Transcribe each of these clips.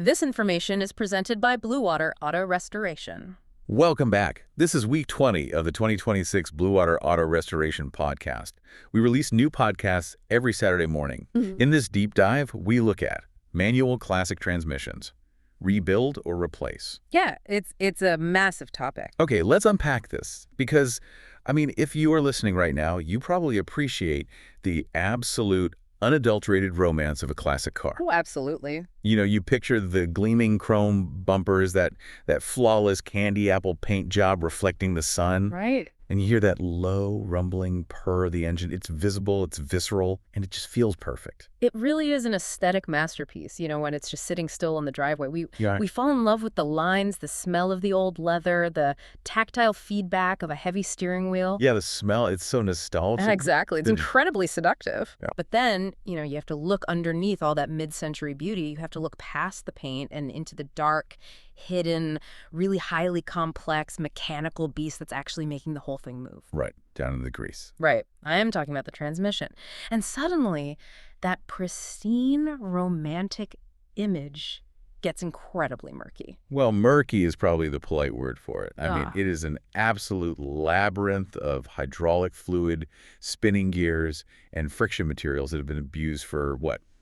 This information is presented by Bluewater Auto Restoration. Welcome back. This is week 20 of the 2026 Bluewater Auto Restoration podcast. We release new podcasts every Saturday morning. In this deep dive, we look at manual classic transmissions, rebuild or replace. Yeah, it's a massive topic. Okay, let's unpack this because, if you are listening right now, you probably appreciate the absolute unadulterated romance of a classic car. Oh, absolutely. You picture the gleaming chrome bumpers, that flawless candy apple paint job reflecting the sun. Right. And you hear that low rumbling purr of the engine. It's visible, it's visceral, and it just feels perfect. It really is an aesthetic masterpiece, when it's just sitting still in the driveway. We fall in love with the lines, the smell of the old leather, the tactile feedback of a heavy steering wheel. Yeah, the smell, it's so nostalgic. Exactly. It's incredibly seductive. Yeah. But then, you have to look underneath all that mid-century beauty. You have to look past the paint and into the dark, hidden, really highly complex mechanical beast that's actually making the whole thing move. Right, down in the grease. Right. I am talking about the transmission. And suddenly, that pristine, romantic image gets incredibly murky. Well, murky is probably the polite word for it. It is an absolute labyrinth of hydraulic fluid, spinning gears, and friction materials that have been abused for,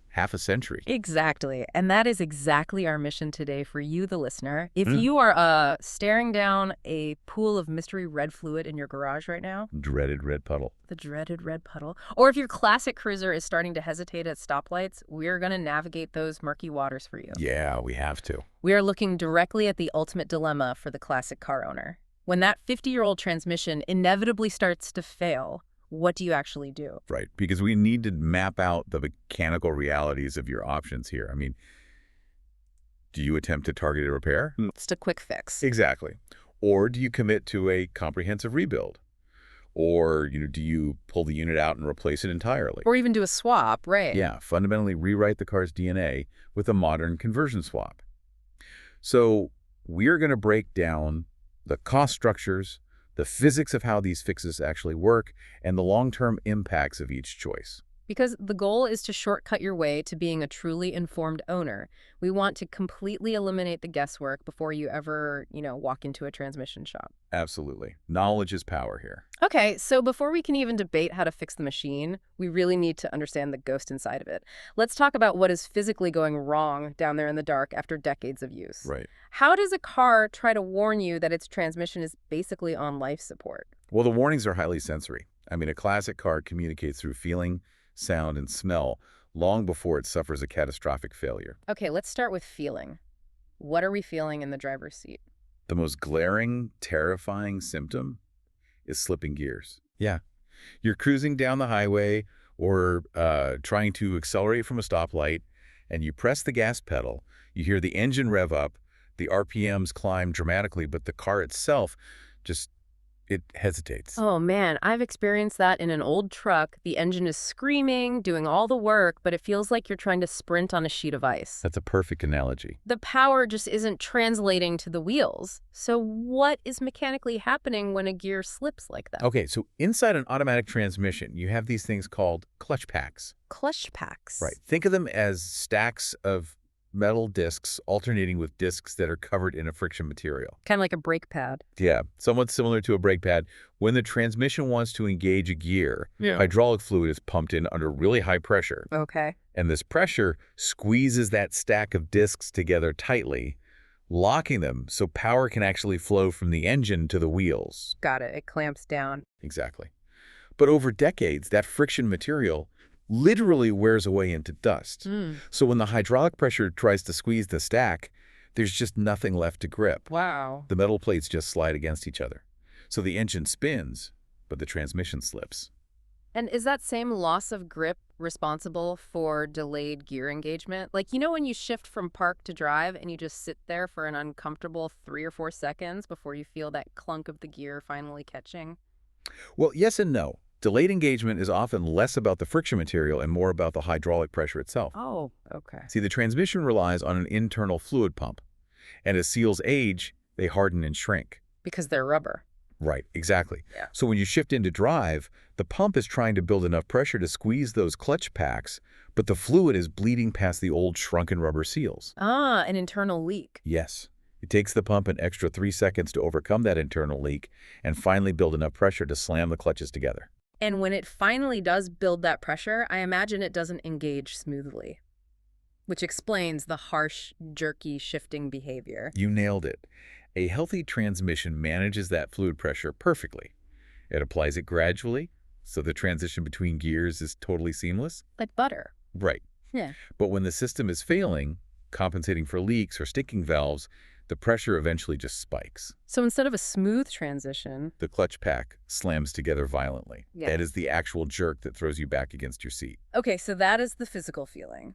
half a century. Exactly. And that is exactly our mission today for you, the listener. If you are staring down a pool of mystery red fluid in your garage right now. Dreaded red puddle. The dreaded red puddle. Or if your classic cruiser is starting to hesitate at stoplights, we're going to navigate those murky waters for you. Yeah, we have to. We are looking directly at the ultimate dilemma for the classic car owner. When that 50-year-old transmission inevitably starts to fail, what do you actually do? Right, because we need to map out the mechanical realities of your options here. Do you attempt a targeted repair? Just a quick fix. Exactly. Or do you commit to a comprehensive rebuild? Or, do you pull the unit out and replace it entirely? Or even do a swap, right? Yeah, fundamentally rewrite the car's DNA with a modern conversion swap. So we're going to break down the cost structures, the physics of how these fixes actually work, and the long-term impacts of each choice. Because the goal is to shortcut your way to being a truly informed owner. We want to completely eliminate the guesswork before you ever, walk into a transmission shop. Absolutely. Knowledge is power here. Okay, so before we can even debate how to fix the machine, we really need to understand the ghost inside of it. Let's talk about what is physically going wrong down there in the dark after decades of use. Right. How does a car try to warn you that its transmission is basically on life support? Well, the warnings are highly sensory. A classic car communicates through feeling, sound, and smell long before it suffers a catastrophic failure. Okay, let's start with feeling. What are we feeling in the driver's seat? The most glaring, terrifying symptom is slipping gears. Yeah. You're cruising down the highway or trying to accelerate from a stoplight, and you press the gas pedal. You hear the engine rev up, the RPMs climb dramatically, but the car itself it hesitates. Oh man, I've experienced that in an old truck. The engine is screaming, doing all the work, but it feels like you're trying to sprint on a sheet of ice. That's a perfect analogy. The power just isn't translating to the wheels. So what is mechanically happening when a gear slips like that? Okay, so inside an automatic transmission, you have these things called clutch packs. Clutch packs. Right. Think of them as stacks of metal discs alternating with discs that are covered in a friction material. Kind of like a brake pad. Yeah, somewhat similar to a brake pad. When the transmission wants to engage a gear, hydraulic fluid is pumped in under really high pressure. Okay. And this pressure squeezes that stack of discs together tightly, locking them so power can actually flow from the engine to the wheels. Got it. It clamps down. Exactly. But over decades, that friction material literally wears away into dust. So when the hydraulic pressure tries to squeeze the stack, there's just nothing left to grip. Wow. The metal plates just slide against each other. So the engine spins, but the transmission slips. And is that same loss of grip responsible for delayed gear engagement? Like, when you shift from park to drive and you just sit there for an uncomfortable 3 or 4 seconds before you feel that clunk of the gear finally catching? Well, yes and no. Delayed engagement is often less about the friction material and more about the hydraulic pressure itself. Oh, okay. See, the transmission relies on an internal fluid pump. And as seals age, they harden and shrink. Because they're rubber. Right, exactly. Yeah. So when you shift into drive, the pump is trying to build enough pressure to squeeze those clutch packs, but the fluid is bleeding past the old shrunken rubber seals. Ah, an internal leak. Yes. It takes the pump an extra 3 seconds to overcome that internal leak and finally build enough pressure to slam the clutches together. And when it finally does build that pressure, I imagine it doesn't engage smoothly, which explains the harsh, jerky, shifting behavior. You nailed it. A healthy transmission manages that fluid pressure perfectly. It applies it gradually, so the transition between gears is totally seamless. Like butter. Right. Yeah. But when the system is failing, compensating for leaks or sticking valves, the pressure eventually just spikes. So instead of a smooth transition, The clutch pack slams together violently. Yeah. That is the actual jerk that throws you back against your seat. okay, so that is the physical feeling.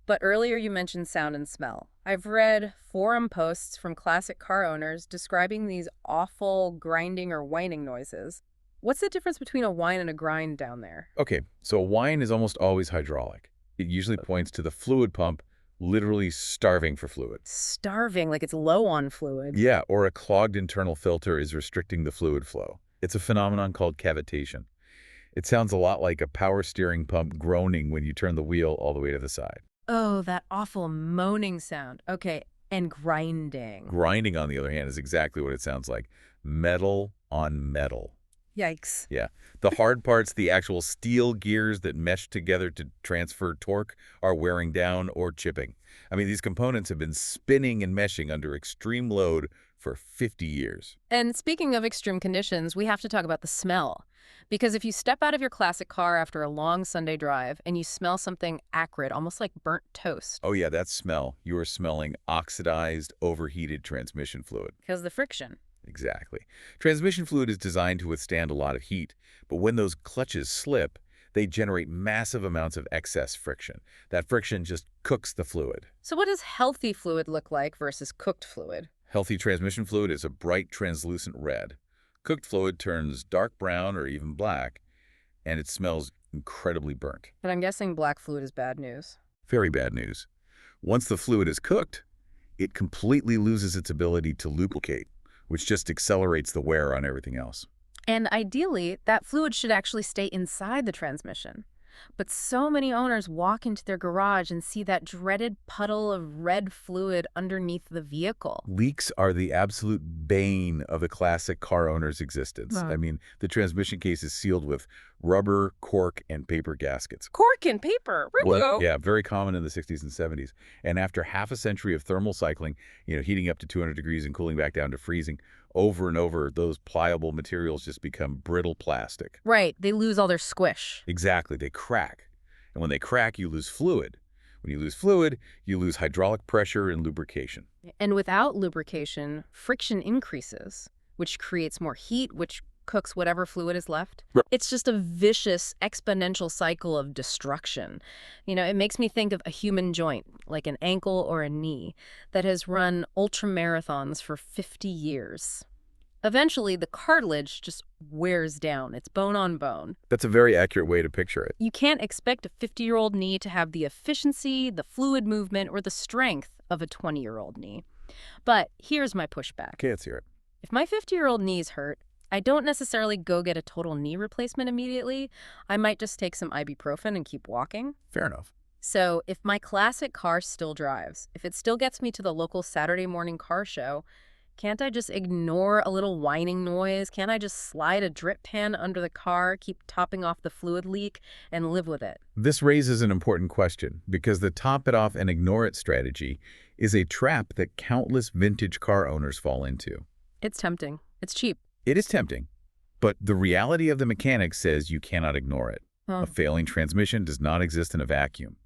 But earlier you mentioned sound and smell. I've read forum posts from classic car owners describing these awful grinding or whining noises. What's the difference between a whine and a grind down there? Okay, so a whine is almost always hydraulic. It usually points to the fluid pump literally starving for fluid. Starving, like it's low on fluid. Yeah, or a clogged internal filter is restricting the fluid flow. It's a phenomenon called cavitation. It sounds a lot like a power steering pump groaning when you turn the wheel all the way to the side. Oh, that awful moaning sound. Okay, and grinding. Grinding, on the other hand, is exactly what it sounds like. Metal on metal. Yikes. Yeah. The hard parts, the actual steel gears that mesh together to transfer torque, are wearing down or chipping. I mean, these components have been spinning and meshing under extreme load for 50 years. And speaking of extreme conditions, we have to talk about the smell. Because if you step out of your classic car after a long Sunday drive and you smell something acrid, almost like burnt toast, Oh yeah, that smell. You are smelling oxidized, overheated transmission fluid. because the friction. Exactly. Transmission fluid is designed to withstand a lot of heat, but when those clutches slip, they generate massive amounts of excess friction. That friction just cooks the fluid. So what does healthy fluid look like versus cooked fluid? Healthy transmission fluid is a bright, translucent red. Cooked fluid turns dark brown or even black, and it smells incredibly burnt. But I'm guessing black fluid is bad news. Very bad news. Once the fluid is cooked, it completely loses its ability to lubricate, which just accelerates the wear on everything else. And ideally, that fluid should actually stay inside the transmission. But so many owners walk into their garage and see that dreaded puddle of red fluid underneath the vehicle. Leaks are the absolute bane of the classic car owner's existence. Wow. I mean, the transmission case is sealed with rubber, cork, and paper gaskets. Cork and paper. Yeah, very common in the 60s and 70s. And after half a century of thermal cycling, heating up to 200 degrees and cooling back down to freezing, over and over, those pliable materials just become brittle plastic. Right, they lose all their squish. Exactly, they crack. And when they crack, you lose fluid. When you lose fluid, you lose hydraulic pressure and lubrication. And without lubrication, friction increases, which creates more heat, which cooks whatever fluid is left. Right. It's just a vicious, exponential cycle of destruction. It makes me think of a human joint, like an ankle or a knee, that has run ultramarathons for 50 years. Eventually, the cartilage just wears down. It's bone on bone. That's a very accurate way to picture it. You can't expect a 50-year-old knee to have the efficiency, the fluid movement, or the strength of a 20-year-old knee. But here's my pushback. Okay, let's hear it. If my 50-year-old knee's hurt, I don't necessarily go get a total knee replacement immediately. I might just take some ibuprofen and keep walking. Fair enough. So if my classic car still drives, if it still gets me to the local Saturday morning car show, can't I just ignore a little whining noise? Can't I just slide a drip pan under the car, keep topping off the fluid leak, and live with it? This raises an important question, because the top it off and ignore it strategy is a trap that countless vintage car owners fall into. It's tempting. It's cheap. It is tempting, but the reality of the mechanics says you cannot ignore it. A failing transmission does not exist in a vacuum.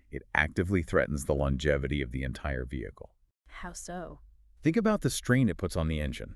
It actively threatens the longevity of the entire vehicle. How so? Think about the strain it puts on the engine.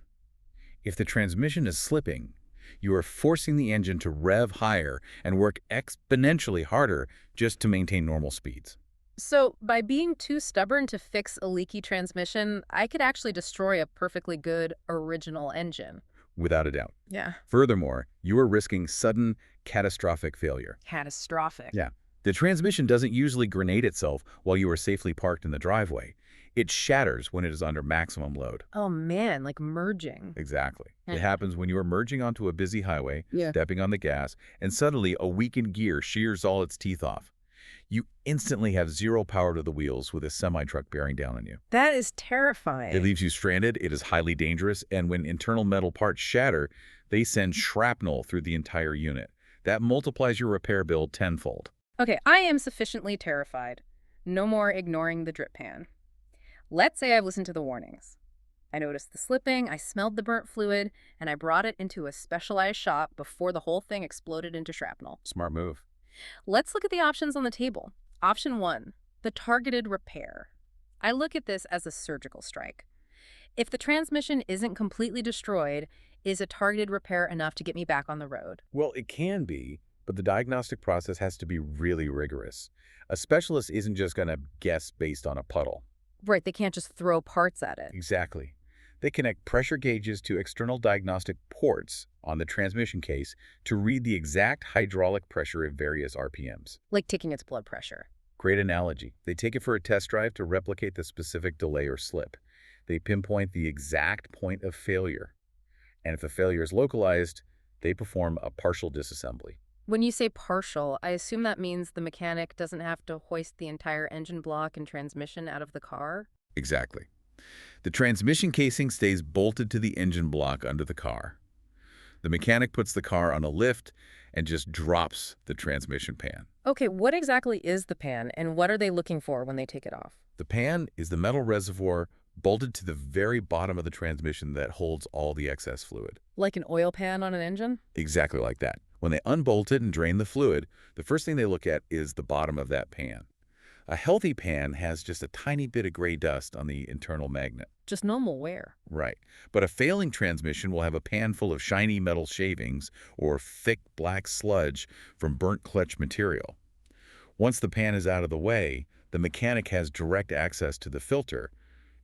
If the transmission is slipping, you are forcing the engine to rev higher and work exponentially harder just to maintain normal speeds. So by being too stubborn to fix a leaky transmission, I could actually destroy a perfectly good original engine. Without a doubt. Yeah. Furthermore, you are risking sudden, catastrophic failure. Catastrophic. Yeah. The transmission doesn't usually grenade itself while you are safely parked in the driveway. It shatters when it is under maximum load. Oh man, like merging. Exactly. Eh. It happens when you are merging onto a busy highway, Yeah. stepping on the gas, and suddenly a weakened gear shears all its teeth off. You instantly have zero power to the wheels with a semi-truck bearing down on you. That is It terrifying. leaves you stranded, it is highly dangerous, and when internal metal parts shatter, they send shrapnel through the entire unit. That multiplies your repair bill tenfold. Okay, I am sufficiently terrified. No more ignoring the drip pan. Let's say I've listened to the warnings. I noticed the slipping, I smelled the burnt fluid, and I brought it into a specialized shop before the whole thing exploded into shrapnel. Smart move. Let's look at the options on the table. Option 1, the targeted repair. I look at this as a surgical strike. If the transmission isn't completely destroyed, is a targeted repair enough to get me back on the road? Well, it can be, but the diagnostic process has to be really rigorous. A specialist isn't just going to guess based on a puddle. Right, they can't just throw parts at it. Exactly. They connect pressure gauges to external diagnostic ports on the transmission case to read the exact hydraulic pressure at various RPMs. Like taking its blood pressure. Great analogy. They take it for a test drive to replicate the specific delay or slip. They pinpoint the exact point of failure. And if the failure is localized, they perform a partial disassembly. When you say partial, I assume that means the mechanic doesn't have to hoist the entire engine block and transmission out of the car? Exactly. The transmission casing stays bolted to the engine block under the car. The mechanic puts the car on a lift and just drops the transmission pan. Okay, what exactly is the pan, and what are they looking for when they take it off? The pan is the metal reservoir bolted to the very bottom of the transmission that holds all the excess fluid. Like an oil pan on an engine? Exactly like that. When they unbolt it and drain the fluid, the first thing they look at is the bottom of that pan. A healthy pan has just a tiny bit of gray dust on the internal magnet. Just normal wear. Right. But a failing transmission will have a pan full of shiny metal shavings or thick black sludge from burnt clutch material. Once the pan is out of the way, the mechanic has direct access to the filter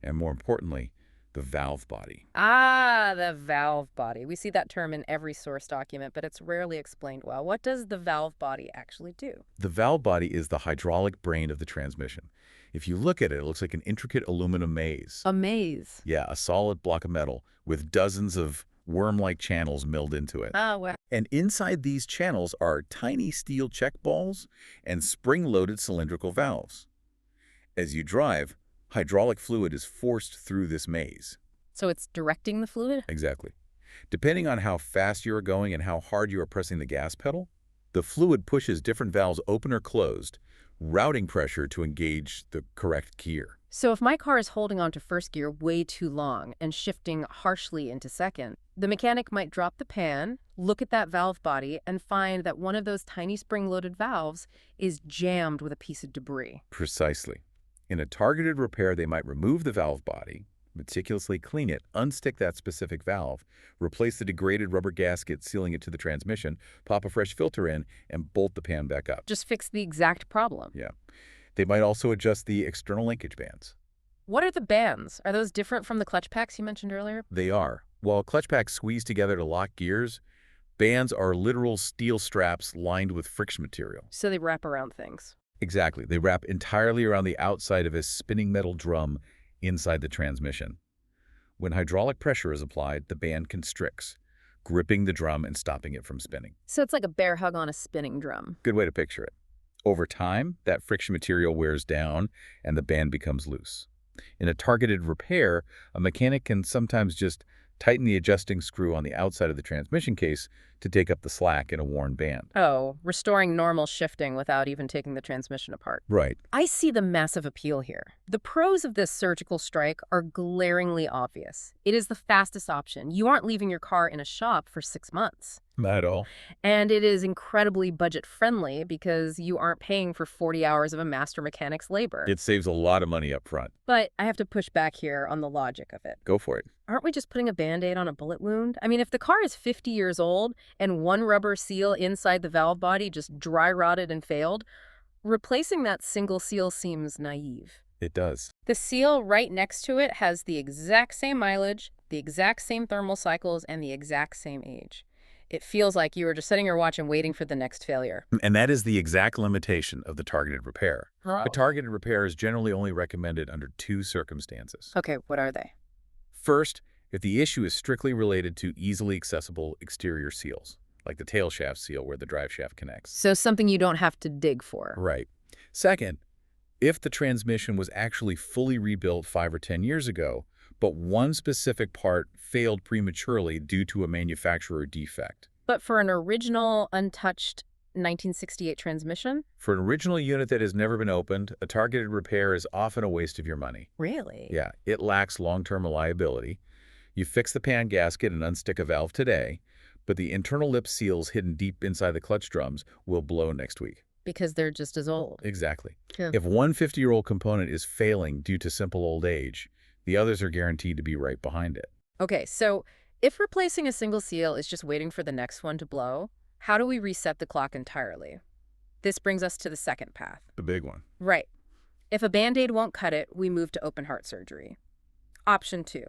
and, more importantly, the valve body. Ah, the valve body. We see that term in every source document, but it's rarely explained well. What does the valve body actually do? The valve body is the hydraulic brain of the transmission. If you look at it, it looks like an intricate aluminum maze. A maze. Yeah, a solid block of metal with dozens of worm-like channels milled into it. Oh, wow. And inside these channels are tiny steel check balls and spring-loaded cylindrical valves. As you drive, hydraulic fluid is forced through this maze. So it's directing the fluid? Exactly. Depending on how fast you are going and how hard you are pressing the gas pedal, the fluid pushes different valves open or closed, routing pressure to engage the correct gear. So if my car is holding on to first gear way too long and shifting harshly into second, the mechanic might drop the pan, look at that valve body, and find that one of those tiny spring-loaded valves is jammed with a piece of debris. Precisely. In a targeted repair, they might remove the valve body, meticulously clean it, unstick that specific valve, replace the degraded rubber gasket sealing it to the transmission, pop a fresh filter in, and bolt the pan back up. Just fix the exact problem. Yeah. They might also adjust the external linkage bands. What are the bands? Are those different from the clutch packs you mentioned earlier? They are. While clutch packs squeeze together to lock gears, bands are literal steel straps lined with friction material. So they wrap around things. Exactly. They wrap entirely around the outside of a spinning metal drum inside the transmission. When hydraulic pressure is applied, the band constricts, gripping the drum and stopping it from spinning. So it's like a bear hug on a spinning drum. Good way to picture it. Over time, that friction material wears down and the band becomes loose. In a targeted repair, a mechanic can sometimes just tighten the adjusting screw on the outside of the transmission case to take up the slack in a worn band. Oh, restoring normal shifting without even taking the transmission apart. Right. I see the massive appeal here. The pros of this surgical strike are glaringly obvious. It is the fastest option. You aren't leaving your car in a shop for 6 months. Not at all. And it is incredibly budget-friendly because you aren't paying for 40 hours of a master mechanic's labor. It saves a lot of money up front. But I have to push back here on the logic of it. Go for it. Aren't we just putting a Band-Aid on a bullet wound? I mean, if the car is 50 years old and one rubber seal inside the valve body just dry rotted and failed, replacing that single seal seems naive. It does. The seal right next to it has the exact same mileage, the exact same thermal cycles, and the exact same age. It feels like you were just setting your watch and waiting for the next failure. And that is the exact limitation of the targeted repair. Oh. A targeted repair is generally only recommended under two circumstances. Okay, what are they? First, if the issue is strictly related to easily accessible exterior seals, like the tail shaft seal where the drive shaft connects. So something you don't have to dig for. Right. Second, if the transmission was actually fully rebuilt 5 or 10 years ago, but one specific part failed prematurely due to a manufacturer defect. But for an original, untouched 1968 transmission? For an original unit that has never been opened, a targeted repair is often a waste of your money. Really? Yeah, it lacks long-term reliability. You fix the pan gasket and unstick a valve today, but the internal lip seals hidden deep inside the clutch drums will blow next week. Because they're just as old. Exactly. Yeah. If one 50-year-old component is failing due to simple old age, the others are guaranteed to be right behind it. Okay, so if replacing a single seal is just waiting for the next one to blow, how do we reset the clock entirely? This brings us to the second path. The big one. Right. If a Band-Aid won't cut it, we move to open heart surgery. Option 2.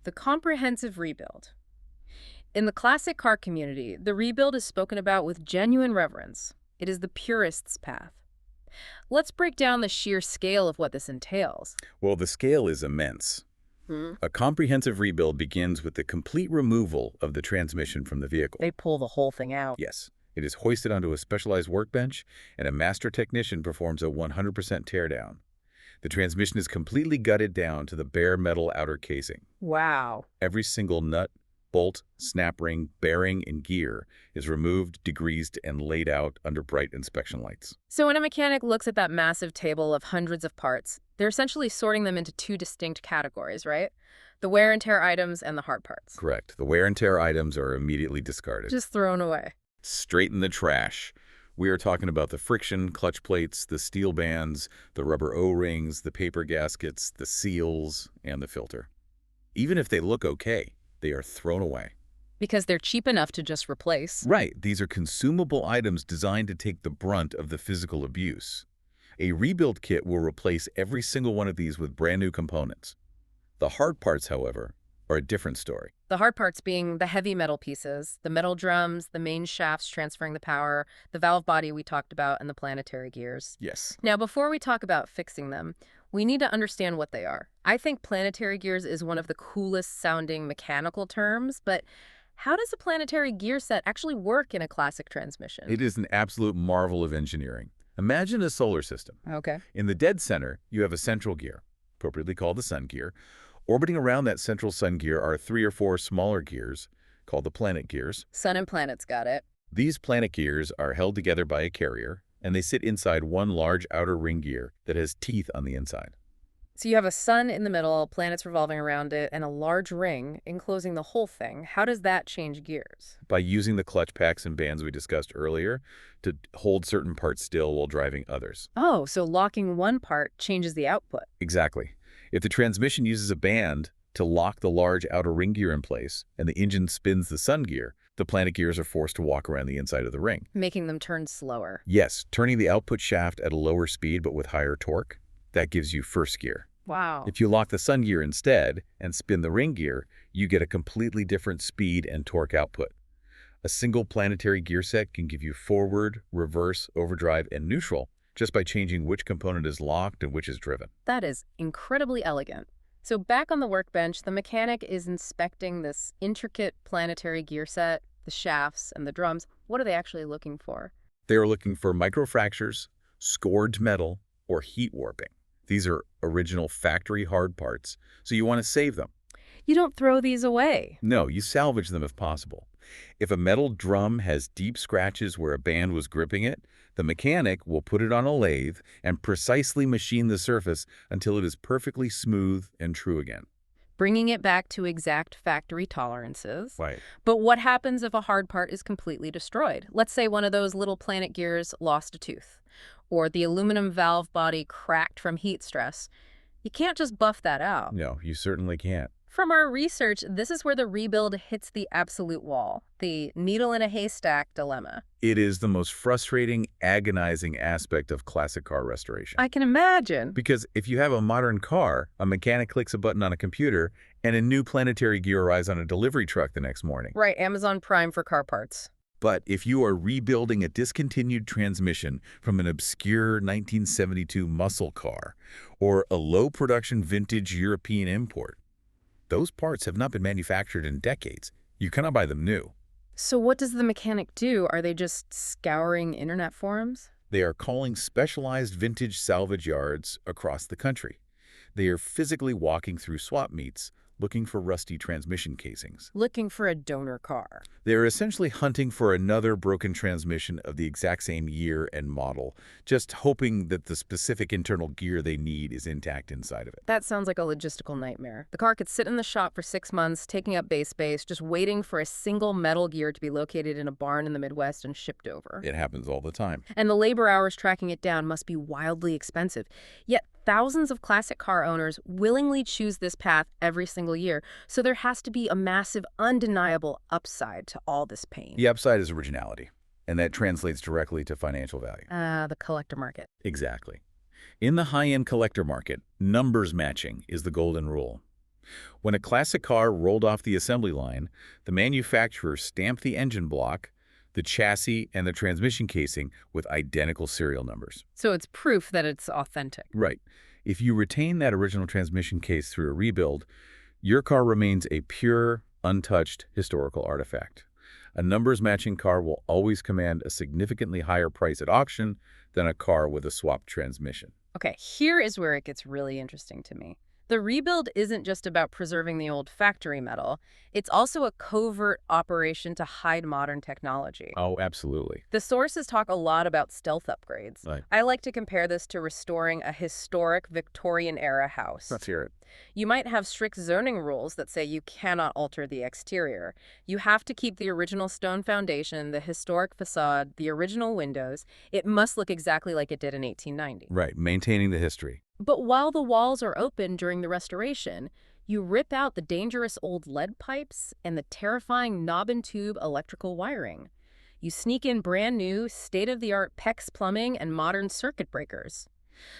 The comprehensive rebuild. In the classic car community, the rebuild is spoken about with genuine reverence. It is the purist's path. Let's break down the sheer scale of what this entails. Well, the scale is immense. A comprehensive rebuild begins with the complete removal of the transmission from the vehicle. They pull the whole thing out. Yes. It is hoisted onto a specialized workbench, and a master technician performs a 100% teardown. The transmission is completely gutted down to the bare metal outer casing. Wow. Every single nut, bolt, snap ring, bearing, and gear is removed, degreased, and laid out under bright inspection lights. So when a mechanic looks at that massive table of hundreds of parts, they're essentially sorting them into two distinct categories, right? The wear and tear items and the hard parts. Correct. The wear and tear items are immediately discarded. Just thrown away. Straight in the trash. We are talking about the friction, clutch plates, the steel bands, the rubber O-rings, the paper gaskets, the seals, and the filter. Even if they look okay, they are thrown away. Because they're cheap enough to just replace. Right. These are consumable items designed to take the brunt of the physical abuse. A rebuild kit will replace every single one of these with brand new components. The hard parts, however, are a different story. The hard parts being the heavy metal pieces, the metal drums, the main shafts transferring the power, the valve body we talked about, and the planetary gears. Yes. Now, before we talk about fixing them, we need to understand what they are. I think planetary gears is one of the coolest sounding mechanical terms, but how does a planetary gear set actually work in a classic transmission? It is an absolute marvel of engineering. Imagine a solar system. Okay. In the dead center, you have a central gear, appropriately called the sun gear. Orbiting around that central sun gear are 3 or 4 smaller gears, called the planet gears. Sun and planets, got it. These planet gears are held together by a carrier, and they sit inside one large outer ring gear that has teeth on the inside. So you have a sun in the middle, planets revolving around it, and a large ring enclosing the whole thing. How does that change gears? By using the clutch packs and bands we discussed earlier to hold certain parts still while driving others. Oh, so locking one part changes the output. Exactly. If the transmission uses a band to lock the large outer ring gear in place and the engine spins the sun gear, the planet gears are forced to walk around the inside of the ring. Making them turn slower. Yes, turning the output shaft at a lower speed but with higher torque, that gives you first gear. Wow. If you lock the sun gear instead and spin the ring gear, you get a completely different speed and torque output. A single planetary gear set can give you forward, reverse, overdrive, and neutral just by changing which component is locked and which is driven. That is incredibly elegant. So back on the workbench, the mechanic is inspecting this intricate planetary gear set, the shafts and the drums. What are they actually looking for? They are looking for microfractures, scored metal, or heat warping. These are original factory hard parts, so you want to save them. You don't throw these away. No, you salvage them if possible. If a metal drum has deep scratches where a band was gripping it, the mechanic will put it on a lathe and precisely machine the surface until it is perfectly smooth and true again. Bringing it back to exact factory tolerances. Right. But what happens if a hard part is completely destroyed? Let's say one of those little planet gears lost a tooth, or the aluminum valve body cracked from heat stress. You can't just buff that out. No, you certainly can't. From our research, this is where the rebuild hits the absolute wall, the needle in a haystack dilemma. It is the most frustrating, agonizing aspect of classic car restoration. I can imagine. Because if you have a modern car, a mechanic clicks a button on a computer, and a new planetary gear arrives on a delivery truck the next morning. Right, Amazon Prime for car parts. But if you are rebuilding a discontinued transmission from an obscure 1972 muscle car or a low-production vintage European import, those parts have not been manufactured in decades. You cannot buy them new. So what does the mechanic do? Are they just scouring internet forums? They are calling specialized vintage salvage yards across the country. They are physically walking through swap meets, looking for rusty transmission casings. Looking for a donor car. They are essentially hunting for another broken transmission of the exact same year and model, just hoping that the specific internal gear they need is intact inside of it. That sounds like a logistical nightmare. The car could sit in the shop for 6 months, taking up base space, just waiting for a single metal gear to be located in a barn in the Midwest and shipped over. It happens all the time. And the labor hours tracking it down must be wildly expensive. Yet thousands of classic car owners willingly choose this path every single year, so there has to be a massive, undeniable upside to all this pain. The upside is originality, and that translates directly to financial value. The collector market. Exactly. In the high-end collector market, numbers matching is the golden rule. When a classic car rolled off the assembly line, the manufacturer stamped the engine block, the chassis, and the transmission casing with identical serial numbers. So it's proof that it's authentic. Right. If you retain that original transmission case through a rebuild, your car remains a pure, untouched historical artifact. A numbers-matching car will always command a significantly higher price at auction than a car with a swapped transmission. Okay, here is where it gets really interesting to me. The rebuild isn't just about preserving the old factory metal. It's also a covert operation to hide modern technology. Oh, absolutely. The sources talk a lot about stealth upgrades. Right. I like to compare this to restoring a historic Victorian-era house. Let's hear it. You might have strict zoning rules that say you cannot alter the exterior. You have to keep the original stone foundation, the historic facade, the original windows. It must look exactly like it did in 1890. Right, maintaining the history. But while the walls are open during the restoration, you rip out the dangerous old lead pipes and the terrifying knob and tube electrical wiring. You sneak in brand new, state-of-the-art PEX plumbing and modern circuit breakers.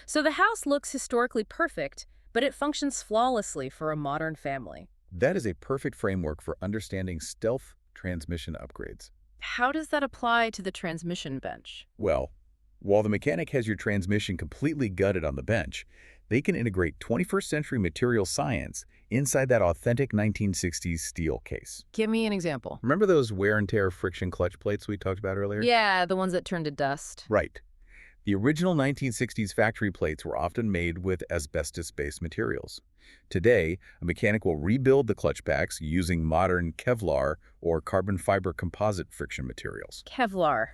So the house looks historically perfect, but it functions flawlessly for a modern family. That is a perfect framework for understanding stealth transmission upgrades. How does that apply to the transmission bench? Well, while the mechanic has your transmission completely gutted on the bench, they can integrate 21st century material science inside that authentic 1960s steel case. Give me an example. Remember those wear and tear friction clutch plates we talked about earlier? Yeah, the ones that turn to dust. Right. The original 1960s factory plates were often made with asbestos-based materials. Today, a mechanic will rebuild the clutch packs using modern Kevlar or carbon fiber composite friction materials. Kevlar,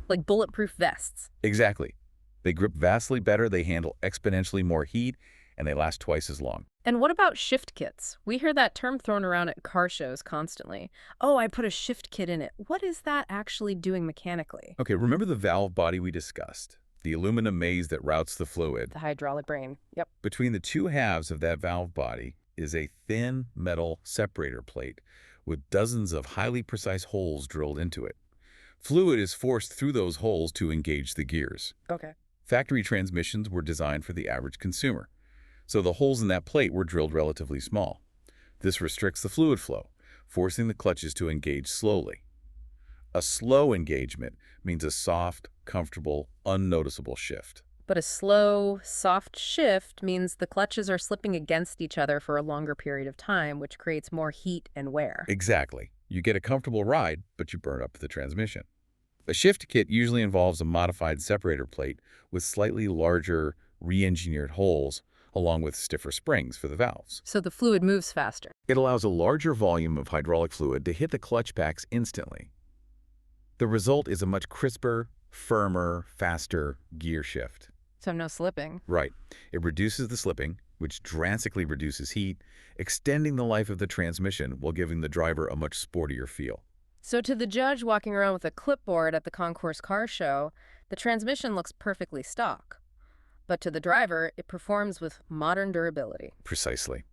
like bulletproof vests. Exactly. They grip vastly better, they handle exponentially more heat, and they last twice as long. And what about shift kits? We hear that term thrown around at car shows constantly. Oh, I put a shift kit in it. What is that actually doing mechanically? Okay, remember the valve body we discussed? The aluminum maze that routes the fluid. The hydraulic brain. Yep. Between the two halves of that valve body is a thin metal separator plate with dozens of highly precise holes drilled into it. Fluid is forced through those holes to engage the gears. Okay. Factory transmissions were designed for the average consumer, so the holes in that plate were drilled relatively small. This restricts the fluid flow, forcing the clutches to engage slowly. A slow engagement means a soft, comfortable, unnoticeable shift. But a slow, soft shift means the clutches are slipping against each other for a longer period of time, which creates more heat and wear. Exactly. You get a comfortable ride, but you burn up the transmission. A shift kit usually involves a modified separator plate with slightly larger, re-engineered holes, along with stiffer springs for the valves. So the fluid moves faster. It allows a larger volume of hydraulic fluid to hit the clutch packs instantly. The result is a much crisper, firmer, faster gear shift. So no slipping. Right. It reduces the slipping, which drastically reduces heat, extending the life of the transmission while giving the driver a much sportier feel. So to the judge walking around with a clipboard at the Concourse Car Show, the transmission looks perfectly stock. But to the driver, it performs with modern durability. Precisely.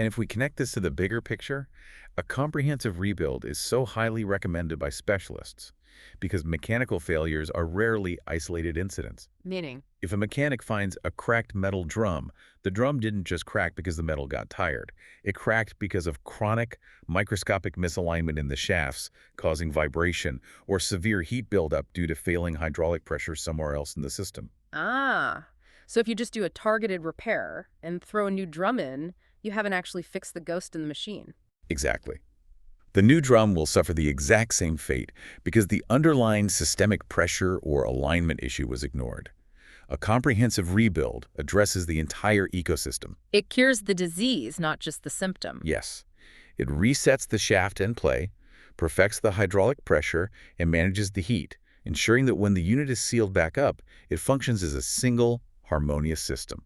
And if we connect this to the bigger picture, a comprehensive rebuild is so highly recommended by specialists because mechanical failures are rarely isolated incidents. Meaning? If a mechanic finds a cracked metal drum, the drum didn't just crack because the metal got tired. It cracked because of chronic, microscopic misalignment in the shafts, causing vibration, or severe heat buildup due to failing hydraulic pressure somewhere else in the system. Ah. So if you just do a targeted repair and throw a new drum in, you haven't actually fixed the ghost in the machine. Exactly. The new drum will suffer the exact same fate because the underlying systemic pressure or alignment issue was ignored. A comprehensive rebuild addresses the entire ecosystem. It cures the disease, not just the symptom. Yes, it resets the shaft in play, perfects the hydraulic pressure, and manages the heat, ensuring that when the unit is sealed back up, it functions as a single, harmonious system.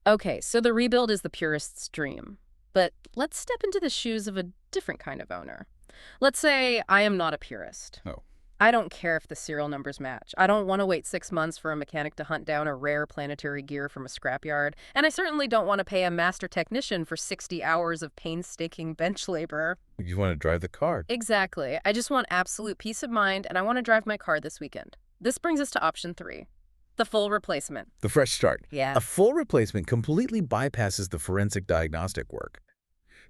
Okay, so the rebuild is the purist's dream. But let's step into the shoes of a different kind of owner. Let's say I am not a purist. Oh. I don't care if the serial numbers match. I don't want to wait 6 months for a mechanic to hunt down a rare planetary gear from a scrapyard. And I certainly don't want to pay a master technician for 60 hours of painstaking bench labor. You want to drive the car. Exactly. I just want absolute peace of mind, and I want to drive my car this weekend. This brings us to option 3. The full replacement. The fresh start. Yeah. A full replacement completely bypasses the forensic diagnostic work.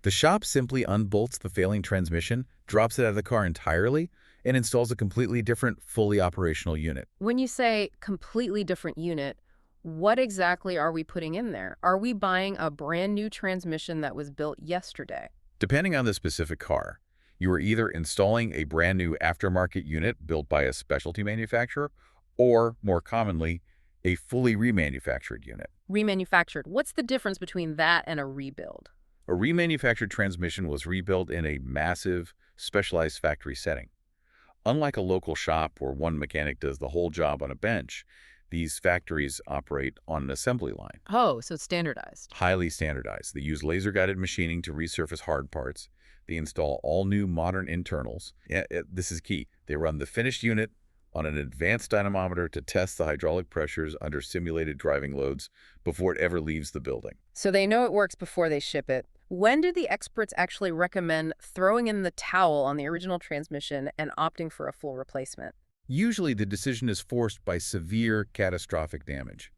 The shop simply unbolts the failing transmission, drops it out of the car entirely, and installs a completely different, fully operational unit. When you say completely different unit, what exactly are we putting in there? Are we buying a brand new transmission that was built yesterday? Depending on the specific car, you are either installing a brand new aftermarket unit built by a specialty manufacturer, or, more commonly, a fully remanufactured unit. Remanufactured. What's the difference between that and a rebuild? A remanufactured transmission was rebuilt in a massive, specialized factory setting. Unlike a local shop where one mechanic does the whole job on a bench, these factories operate on an assembly line. Oh, so it's standardized. Highly standardized. They use laser-guided machining to resurface hard parts. They install all new modern internals. This is key. They run the finished unit on an advanced dynamometer to test the hydraulic pressures under simulated driving loads before it ever leaves the building. So they know it works before they ship it. When do the experts actually recommend throwing in the towel on the original transmission and opting for a full replacement? Usually the decision is forced by severe catastrophic damage.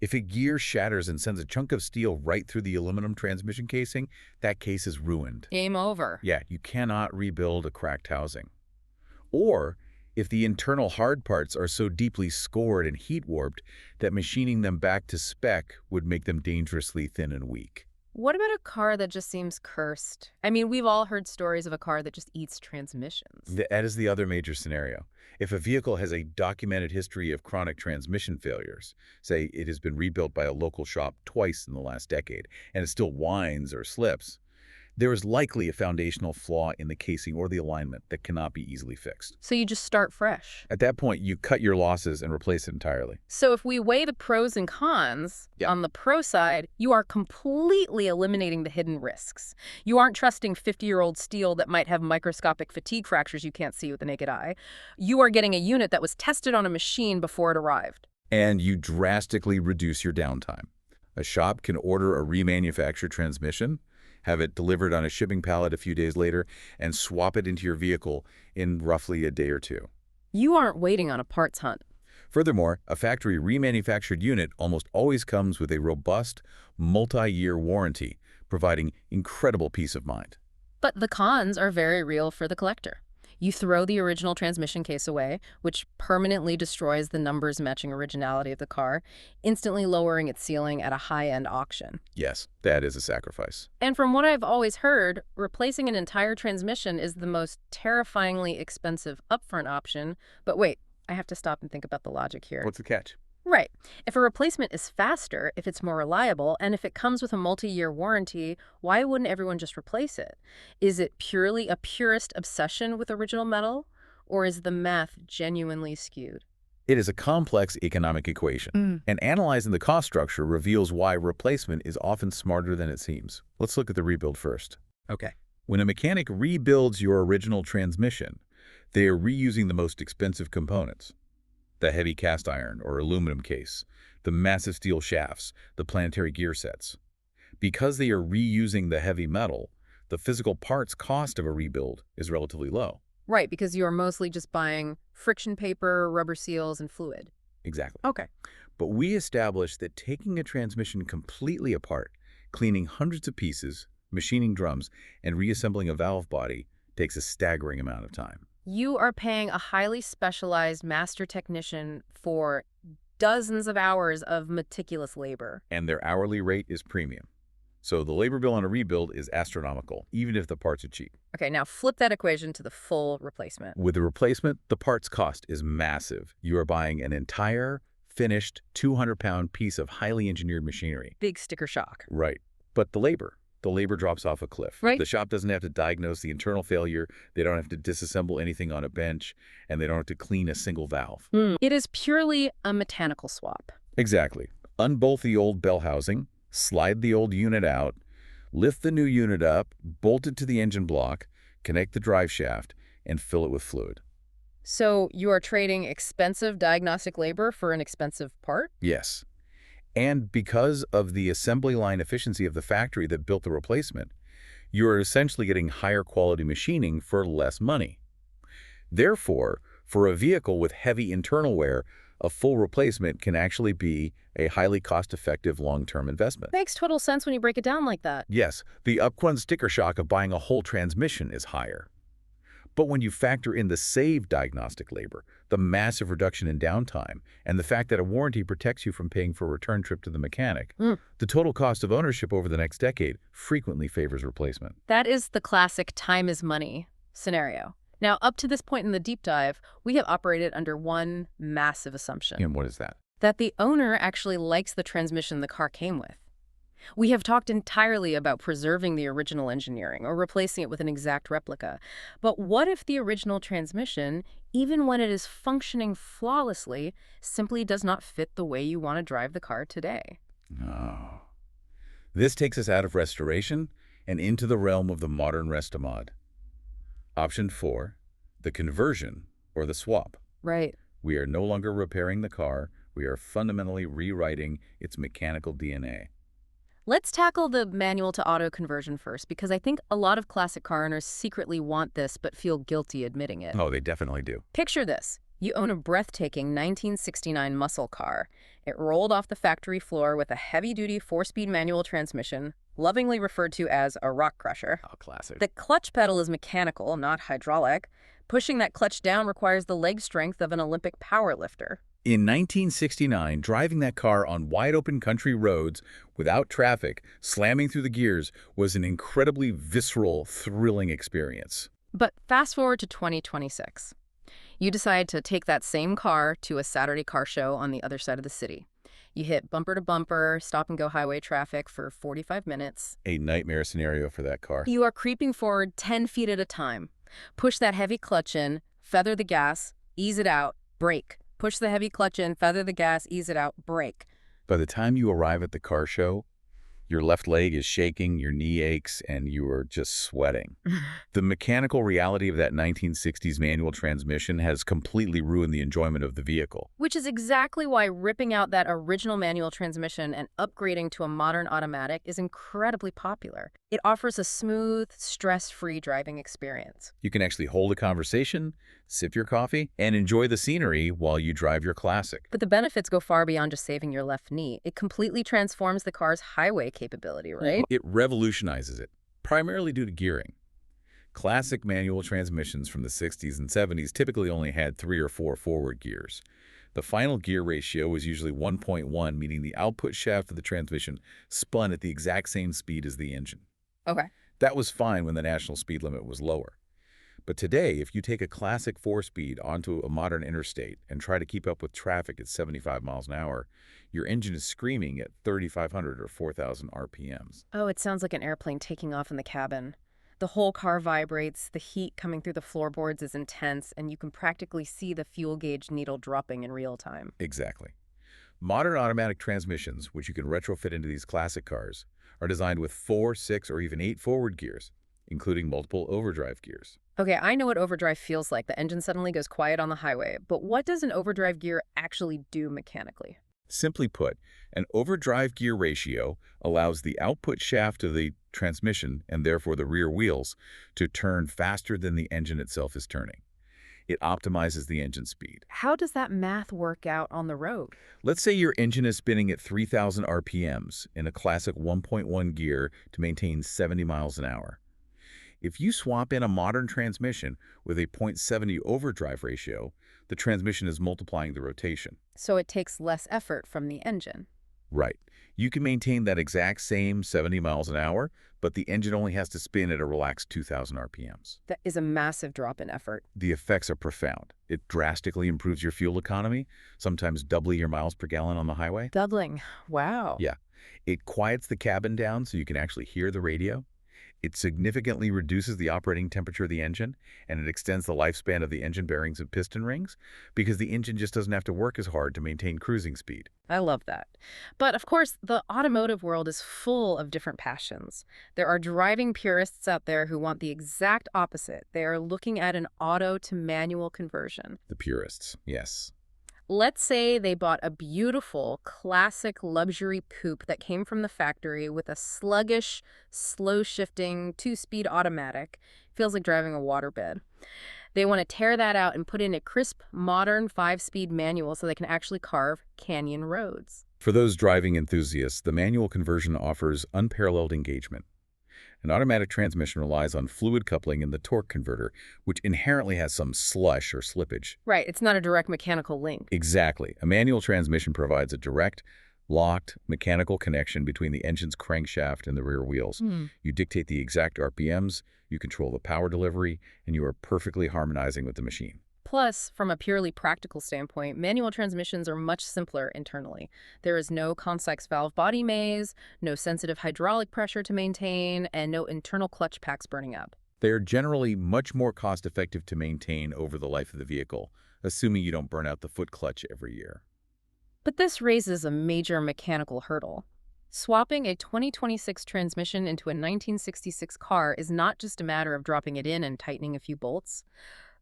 If a gear shatters and sends a chunk of steel right through the aluminum transmission casing, that case is ruined. Game over. Yeah, you cannot rebuild a cracked housing. Or if the internal hard parts are so deeply scored and heat warped that machining them back to spec would make them dangerously thin and weak. What about a car that just seems cursed? I mean, we've all heard stories of a car that just eats transmissions. That is the other major scenario. If a vehicle has a documented history of chronic transmission failures, say it has been rebuilt by a local shop twice in the last decade, and it still whines or slips, there is likely a foundational flaw in the casing or the alignment that cannot be easily fixed. So you just start fresh. At that point, you cut your losses and replace it entirely. So if we weigh the pros and cons, on the pro side, you are completely eliminating the hidden risks. You aren't trusting 50-year-old steel that might have microscopic fatigue fractures you can't see with the naked eye. You are getting a unit that was tested on a machine before it arrived. And you drastically reduce your downtime. A shop can order a remanufactured transmission, have it delivered on a shipping pallet a few days later, and swap it into your vehicle in roughly a day or two. You aren't waiting on a parts hunt. Furthermore, a factory remanufactured unit almost always comes with a robust, multi-year warranty, providing incredible peace of mind. But the cons are very real for the collector. You throw the original transmission case away, which permanently destroys the numbers matching originality of the car, instantly lowering its ceiling at a high-end auction. Yes, that is a sacrifice. And from what I've always heard, replacing an entire transmission is the most terrifyingly expensive upfront option. But wait, I have to stop and think about the logic here. What's the catch? Right. If a replacement is faster, if it's more reliable, and if it comes with a multi-year warranty, why wouldn't everyone just replace it? Is it purely a purist obsession with original metal, or is the math genuinely skewed? It is a complex economic equation, and analyzing the cost structure reveals why replacement is often smarter than it seems. Let's look at the rebuild first. Okay. When a mechanic rebuilds your original transmission, they are reusing the most expensive components. The heavy cast iron or aluminum case, the massive steel shafts, the planetary gear sets. Because they are reusing the heavy metal, the physical parts cost of a rebuild is relatively low. Right, because you are mostly just buying friction paper, rubber seals, and fluid. Exactly. Okay. But we established that taking a transmission completely apart, cleaning hundreds of pieces, machining drums, and reassembling a valve body takes a staggering amount of time. You are paying a highly specialized master technician for dozens of hours of meticulous labor. And their hourly rate is premium. So the labor bill on a rebuild is astronomical, even if the parts are cheap. Okay, now flip that equation to the full replacement. With the replacement, the parts cost is massive. You are buying an entire, finished, 200-pound piece of highly engineered machinery. Big sticker shock. Right. But the labor drops off a cliff. Right. The shop doesn't have to diagnose the internal failure, they don't have to disassemble anything on a bench, and they don't have to clean a single valve. It is purely a mechanical swap. Exactly. Unbolt the old bell housing, slide the old unit out, lift the new unit up, bolt it to the engine block, connect the drive shaft, and fill it with fluid. So you are trading expensive diagnostic labor for an expensive part? Yes. And because of the assembly line efficiency of the factory that built the replacement, you are essentially getting higher quality machining for less money. Therefore, for a vehicle with heavy internal wear, a full replacement can actually be a highly cost-effective long-term investment. Makes total sense when you break it down like that. Yes, the upfront sticker shock of buying a whole transmission is higher. But when you factor in the saved diagnostic labor, the massive reduction in downtime, and the fact that a warranty protects you from paying for a return trip to the mechanic, the total cost of ownership over the next decade frequently favors replacement. That is the classic time is money scenario. Now, up to this point in the deep dive, we have operated under one massive assumption. And what is that? That the owner actually likes the transmission the car came with. We have talked entirely about preserving the original engineering or replacing it with an exact replica. But what if the original transmission, even when it is functioning flawlessly, simply does not fit the way you want to drive the car today? Oh. This takes us out of restoration and into the realm of the modern rest-a-mod. Option 4, the conversion or the swap. Right. We are no longer repairing the car. We are fundamentally rewriting its mechanical DNA. Let's tackle the manual to auto conversion first, because I think a lot of classic car owners secretly want this but feel guilty admitting it. Oh, they definitely do. Picture this. You own a breathtaking 1969 muscle car. It rolled off the factory floor with a heavy-duty 4-speed manual transmission, lovingly referred to as a rock crusher. Oh, classic. The clutch pedal is mechanical, not hydraulic. Pushing that clutch down requires the leg strength of an Olympic powerlifter. In 1969, driving that car on wide-open country roads without traffic, slamming through the gears, was an incredibly visceral, thrilling experience. But fast forward to 2026. You decide to take that same car to a Saturday car show on the other side of the city. You hit bumper-to-bumper, stop-and-go highway traffic for 45 minutes. A nightmare scenario for that car. You are creeping forward 10 feet at a time. Push that heavy clutch in, feather the gas, ease it out, brake. Push the heavy clutch in, feather the gas, ease it out, brake. By the time you arrive at the car show, your left leg is shaking, your knee aches, and you are just sweating. The mechanical reality of that 1960s manual transmission has completely ruined the enjoyment of the vehicle. Which is exactly why ripping out that original manual transmission and upgrading to a modern automatic is incredibly popular. It offers a smooth, stress-free driving experience. You can actually hold a conversation, sip your coffee, and enjoy the scenery while you drive your classic. But the benefits go far beyond just saving your left knee. It completely transforms the car's highway capability, right? It revolutionizes it, primarily due to gearing. Classic manual transmissions from the 60s and 70s typically only had 3 or 4 forward gears. The final gear ratio was usually 1.1, meaning the output shaft of the transmission spun at the exact same speed as the engine. Okay. That was fine when the national speed limit was lower. But today, if you take a classic 4-speed onto a modern interstate and try to keep up with traffic at 75 miles an hour, your engine is screaming at 3,500 or 4,000 RPMs. Oh, it sounds like an airplane taking off in the cabin. The whole car vibrates, the heat coming through the floorboards is intense, and you can practically see the fuel gauge needle dropping in real time. Exactly. Modern automatic transmissions, which you can retrofit into these classic cars, are designed with 4, 6, or even 8 forward gears, including multiple overdrive gears. Okay, I know what overdrive feels like. The engine suddenly goes quiet on the highway. But what does an overdrive gear actually do mechanically? Simply put, an overdrive gear ratio allows the output shaft of the transmission, and therefore the rear wheels, to turn faster than the engine itself is turning. It optimizes the engine speed. How does that math work out on the road? Let's say your engine is spinning at 3,000 RPMs in a classic 1.1 gear to maintain 70 miles an hour. If you swap in a modern transmission with a 0.70 overdrive ratio, the transmission is multiplying the rotation. So it takes less effort from the engine. Right. You can maintain that exact same 70 miles an hour, but the engine only has to spin at a relaxed 2,000 RPMs. That is a massive drop in effort. The effects are profound. It drastically improves your fuel economy, sometimes doubling your miles per gallon on the highway. Doubling. Wow. Yeah. It quiets the cabin down so you can actually hear the radio. It significantly reduces the operating temperature of the engine, and it extends the lifespan of the engine bearings and piston rings because the engine just doesn't have to work as hard to maintain cruising speed. I love that. But of course, the automotive world is full of different passions. There are driving purists out there who want the exact opposite. They are looking at an auto to manual conversion. The purists, yes. Let's say they bought a beautiful, classic luxury coupe that came from the factory with a sluggish, slow-shifting, two-speed automatic. Feels like driving a waterbed. They want to tear that out and put in a crisp, modern 5-speed manual so they can actually carve canyon roads. For those driving enthusiasts, the manual conversion offers unparalleled engagement. An automatic transmission relies on fluid coupling in the torque converter, which inherently has some slush or slippage. Right, it's not a direct mechanical link. Exactly. A manual transmission provides a direct, locked mechanical connection between the engine's crankshaft and the rear wheels. You dictate the exact RPMs, you control the power delivery, and you are perfectly harmonizing with the machine. Plus, from a purely practical standpoint, manual transmissions are much simpler internally. There is no complex valve body maze, no sensitive hydraulic pressure to maintain, and no internal clutch packs burning up. They are generally much more cost-effective to maintain over the life of the vehicle, assuming you don't burn out the foot clutch every year. But this raises a major mechanical hurdle. Swapping a 2026 transmission into a 1966 car is not just a matter of dropping it in and tightening a few bolts.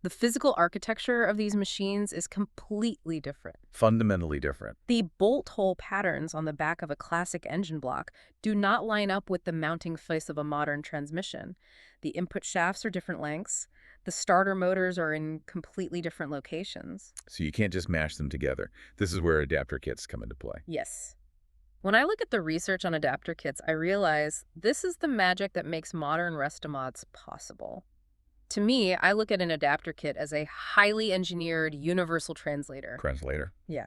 The physical architecture of these machines is completely different. Fundamentally different. The bolt hole patterns on the back of a classic engine block do not line up with the mounting face of a modern transmission. The input shafts are different lengths. The starter motors are in completely different locations. So you can't just mash them together. This is where adapter kits come into play. Yes. When I look at the research on adapter kits, I realize this is the magic that makes modern restomods possible. To me, I look at an adapter kit as a highly engineered universal translator. Translator. Yeah.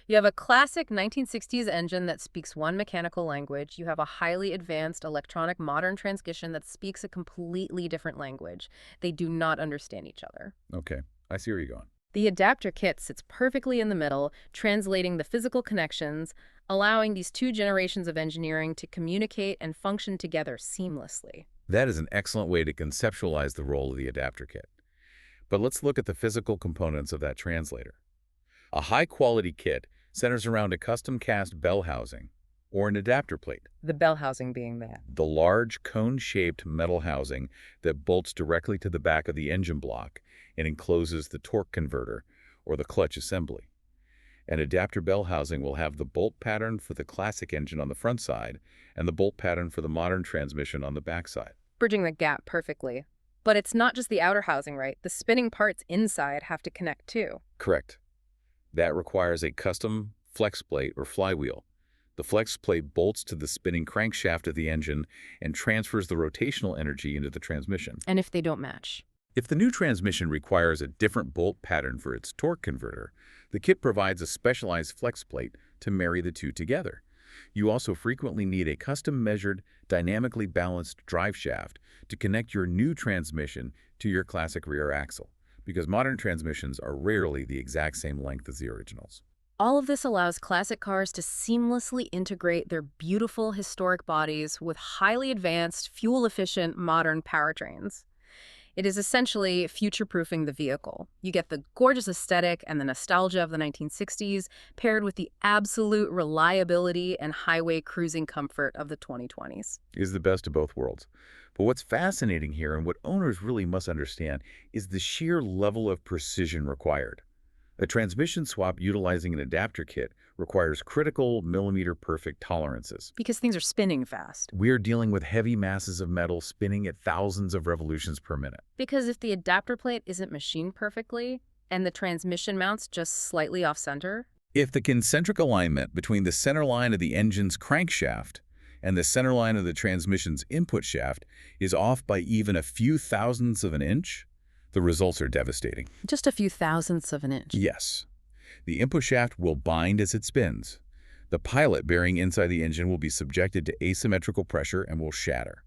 You have a classic 1960s engine that speaks one mechanical language. You have a highly advanced electronic modern transmission that speaks a completely different language. They do not understand each other. Okay, I see where you're going. The adapter kit sits perfectly in the middle, translating the physical connections, allowing these two generations of engineering to communicate and function together seamlessly. That is an excellent way to conceptualize the role of the adapter kit. But let's look at the physical components of that translator. A high-quality kit centers around a custom-cast bell housing, or an adapter plate. The bell housing being that. The large, cone-shaped metal housing that bolts directly to the back of the engine block and encloses the torque converter, or the clutch assembly. An adapter bell housing will have the bolt pattern for the classic engine on the front side and the bolt pattern for the modern transmission on the back side. Bridging the gap perfectly. But it's not just the outer housing, right? The spinning parts inside have to connect too. Correct. That requires a custom flex plate or flywheel. The flex plate bolts to the spinning crankshaft of the engine and transfers the rotational energy into the transmission. And if they don't match? If the new transmission requires a different bolt pattern for its torque converter, the kit provides a specialized flex plate to marry the two together. You also frequently need a custom-measured, dynamically balanced drive shaft to connect your new transmission to your classic rear axle, because modern transmissions are rarely the exact same length as the originals. All of this allows classic cars to seamlessly integrate their beautiful historic bodies with highly advanced, fuel-efficient modern powertrains. It is essentially future-proofing the vehicle. You get the gorgeous aesthetic and the nostalgia of the 1960s, paired with the absolute reliability and highway cruising comfort of the 2020s. It is the best of both worlds. But what's fascinating here, and what owners really must understand, is the sheer level of precision required. A transmission swap utilizing an adapter kit requires critical millimeter-perfect tolerances. Because things are spinning fast. We're dealing with heavy masses of metal spinning at thousands of revolutions per minute. Because if the adapter plate isn't machined perfectly and the transmission mounts just slightly off-center, If the concentric alignment between the center line of the engine's crankshaft and the center line of the transmission's input shaft is off by even a few thousandths of an inch, the results are devastating. just a few thousandths of an inch. Yes, the input shaft will bind as it spins. The pilot bearing inside the engine will be subjected to asymmetrical pressure and will shatter.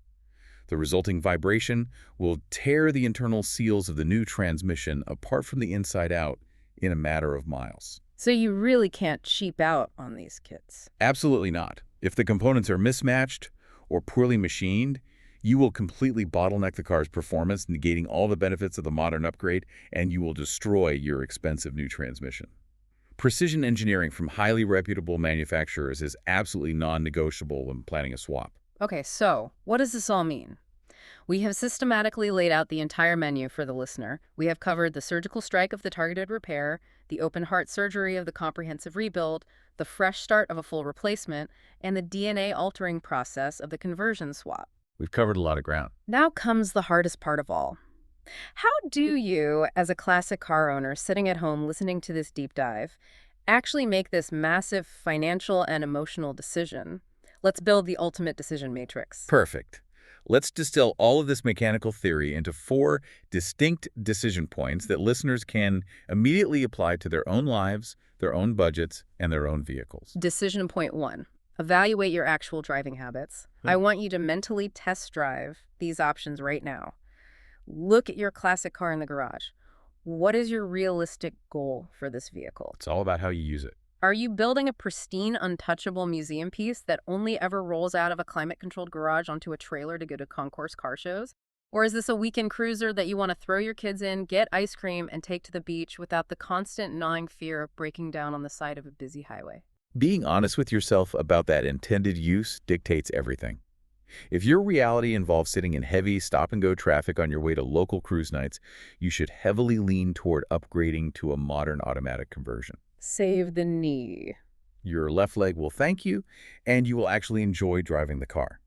The resulting vibration will tear the internal seals of the new transmission apart from the inside out in a matter of miles. So you really can't cheap out on these kits. Absolutely not. If the components are mismatched or poorly machined, you will completely bottleneck the car's performance, negating all the benefits of the modern upgrade, and you will destroy your expensive new transmission. Precision engineering from highly reputable manufacturers is absolutely non-negotiable when planning a swap. Okay, so what does this all mean? We have systematically laid out the entire menu for the listener. We have covered the surgical strike of the targeted repair, the open heart surgery of the comprehensive rebuild, the fresh start of a full replacement, and the DNA-altering process of the conversion swap. We've covered a lot of ground. Now comes the hardest part of all. How do you, as a classic car owner sitting at home listening to this deep dive, actually make this massive financial and emotional decision? Let's build the ultimate decision matrix. Perfect. Let's distill all of this mechanical theory into 4 distinct decision points that listeners can immediately apply to their own lives, their own budgets, and their own vehicles. Decision point 1. Evaluate your actual driving habits. I want you to mentally test drive these options right now. Look at your classic car in the garage. What is your realistic goal for this vehicle? It's all about how you use it. Are you building a pristine, untouchable museum piece that only ever rolls out of a climate-controlled garage onto a trailer to go to concourse car shows? Or is this a weekend cruiser that you want to throw your kids in, get ice cream, and take to the beach without the constant gnawing fear of breaking down on the side of a busy highway? Being honest with yourself about that intended use dictates everything. If your reality involves sitting in heavy stop-and-go traffic on your way to local cruise nights, you should heavily lean toward upgrading to a modern automatic conversion. Save the knee. Your left leg will thank you, and you will actually enjoy driving the car.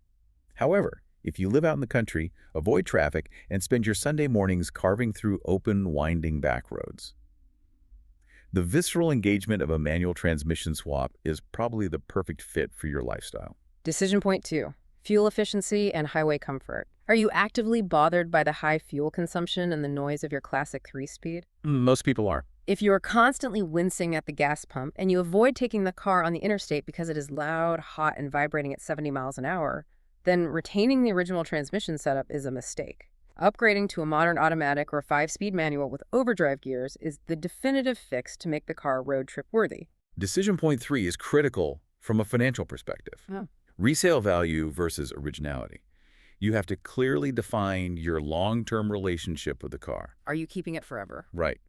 However, if you live out in the country, avoid traffic, and spend your Sunday mornings carving through open, winding back roads. The visceral engagement of a manual transmission swap is probably the perfect fit for your lifestyle. Decision point 2. Fuel efficiency and highway comfort. Are you actively bothered by the high fuel consumption and the noise of your classic 3-speed? Most people are. If you are constantly wincing at the gas pump and you avoid taking the car on the interstate because it is loud, hot, and vibrating at 70 miles an hour, then retaining the original transmission setup is a mistake. Upgrading to a modern automatic or 5-speed manual with overdrive gears is the definitive fix to make the car road trip worthy. Decision point 3 is critical from a financial perspective. Oh. Resale value versus originality. You have to clearly define your long-term relationship with the car. Are you keeping it forever? Right.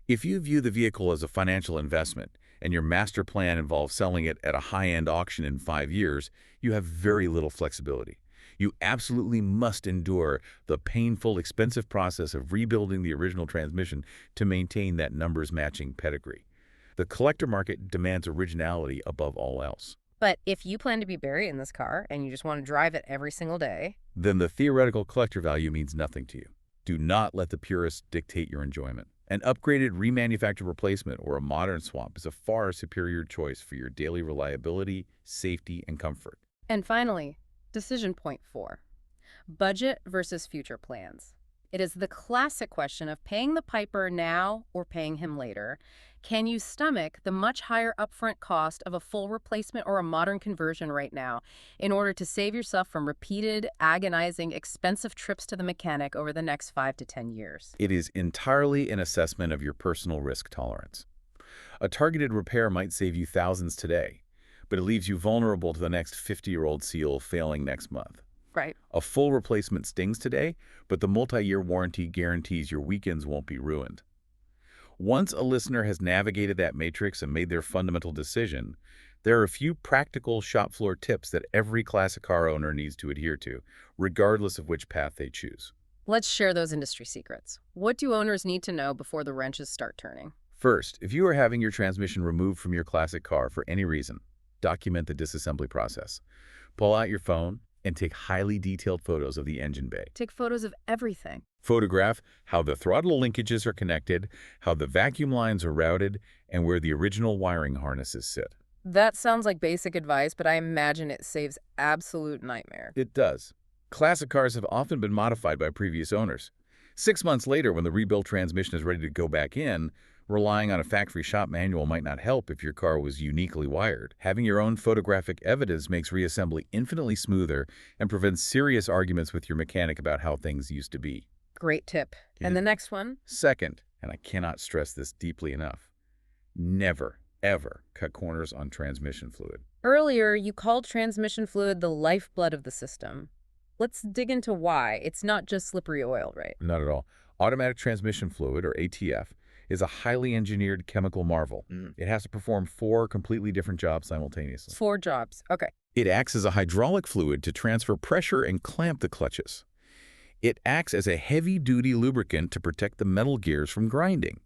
If you view the vehicle as a financial investment and your master plan involves selling it at a high-end auction in 5 years, you have very little flexibility. You absolutely must endure the painful, expensive process of rebuilding the original transmission to maintain that numbers-matching pedigree. The collector market demands originality above all else. But if you plan to be buried in this car and you just want to drive it every single day, Then the theoretical collector value means nothing to you. Do not let the purists dictate your enjoyment. An upgraded remanufactured replacement or a modern swap is a far superior choice for your daily reliability, safety, and comfort. And finally, decision point 4. Budget versus future plans. It is the classic question of paying the piper now or paying him later. Can you stomach the much higher upfront cost of a full replacement or a modern conversion right now in order to save yourself from repeated, agonizing, expensive trips to the mechanic over the next 5 to 10 years? It is entirely an assessment of your personal risk tolerance. A targeted repair might save you thousands today, but it leaves you vulnerable to the next 50-year-old seal failing next month. Right. A full replacement stings today, but the multi-year warranty guarantees your weekends won't be ruined. Once a listener has navigated that matrix and made their fundamental decision, there are a few practical shop floor tips that every classic car owner needs to adhere to, regardless of which path they choose. Let's share those industry secrets. What do owners need to know before the wrenches start turning? First, if you are having your transmission removed from your classic car for any reason, document the disassembly process. Pull out your phone and take highly detailed photos of the engine bay. Take photos of everything. Photograph how the throttle linkages are connected, how the vacuum lines are routed, and where the original wiring harnesses sit. That sounds like basic advice, but I imagine it saves absolute nightmare. It does. Classic cars have often been modified by previous owners. 6 months later, when the rebuilt transmission is ready to go back in, relying on a factory shop manual might not help if your car was uniquely wired. Having your own photographic evidence makes reassembly infinitely smoother and prevents serious arguments with your mechanic about how things used to be. Great tip. Yeah. And the next one? Second, and I cannot stress this deeply enough, never, ever cut corners on transmission fluid. Earlier, you called transmission fluid the lifeblood of the system. Let's dig into why. It's not just slippery oil, right? Not at all. Automatic transmission fluid, or ATF, is a highly engineered chemical marvel. It has to perform 4 completely different jobs simultaneously. 4 jobs. Okay. It acts as a hydraulic fluid to transfer pressure and clamp the clutches. It acts as a heavy-duty lubricant to protect the metal gears from grinding.